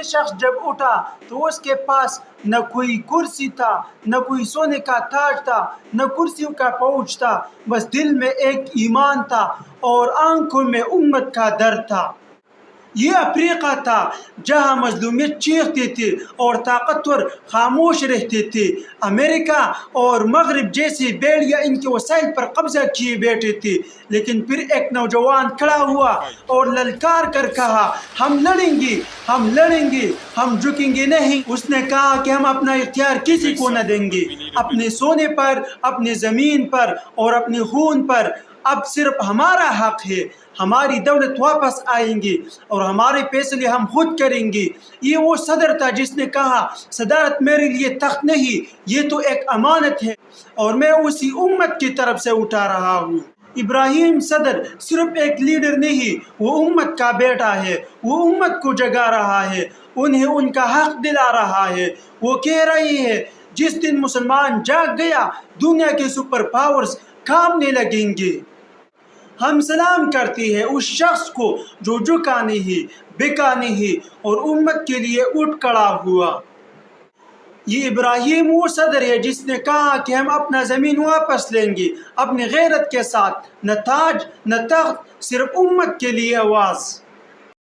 شخص جب اٹھا تو اس کے پاس نہ کوئی کرسی تھا، نہ کوئی سونے کا تاج تھا، نہ کرسیوں کا پاؤچ تھا، بس دل میں ایک ایمان تھا اور آنکھوں میں امت کا درد تھا۔ یہ افریقہ تھا جہاں مظلومیت چیختی تھی اور طاقتور خاموش رہتے تھے۔ امریکہ اور مغرب جیسے بھیڑیا ان کے وسائل پر قبضہ کیے بیٹھے تھے، لیکن پھر ایک نوجوان کھڑا ہوا اور للکار کر کہا، ہم لڑیں گے، ہم لڑیں گے، ہم جھکیں گے نہیں۔ اس نے کہا کہ ہم اپنا اختیار کسی کو نہ دیں گے، اپنے سونے پر، اپنی زمین پر اور اپنے خون پر اب صرف ہمارا حق ہے۔ ہماری دولت واپس آئیں گی اور ہمارے فیصلے ہم خود کریں گے۔ یہ وہ صدر تھا جس نے کہا، صدارت میرے لیے تخت نہیں، یہ تو ایک امانت ہے اور میں اسی امت کی طرف سے اٹھا رہا ہوں۔ ابراہیم صدر صرف ایک لیڈر نہیں، وہ امت کا بیٹا ہے۔ وہ امت کو جگا رہا ہے، انہیں ان کا حق دلا رہا ہے۔ وہ کہہ رہی ہے، جس دن مسلمان جاگ گیا، دنیا کے سپر پاورز کانپنے لگیں گے۔ ہم سلام کرتے ہیں اس شخص کو جو جھکا نہیں، بکا نہیں اور امت کے لیے اٹھ کھڑا ہوا۔ یہ ابراہیم وہ صدر ہے جس نے کہا کہ ہم اپنا زمین واپس لیں گے، اپنی غیرت کے ساتھ، نہ تاج نہ تخت، صرف امت کے لیے آواز۔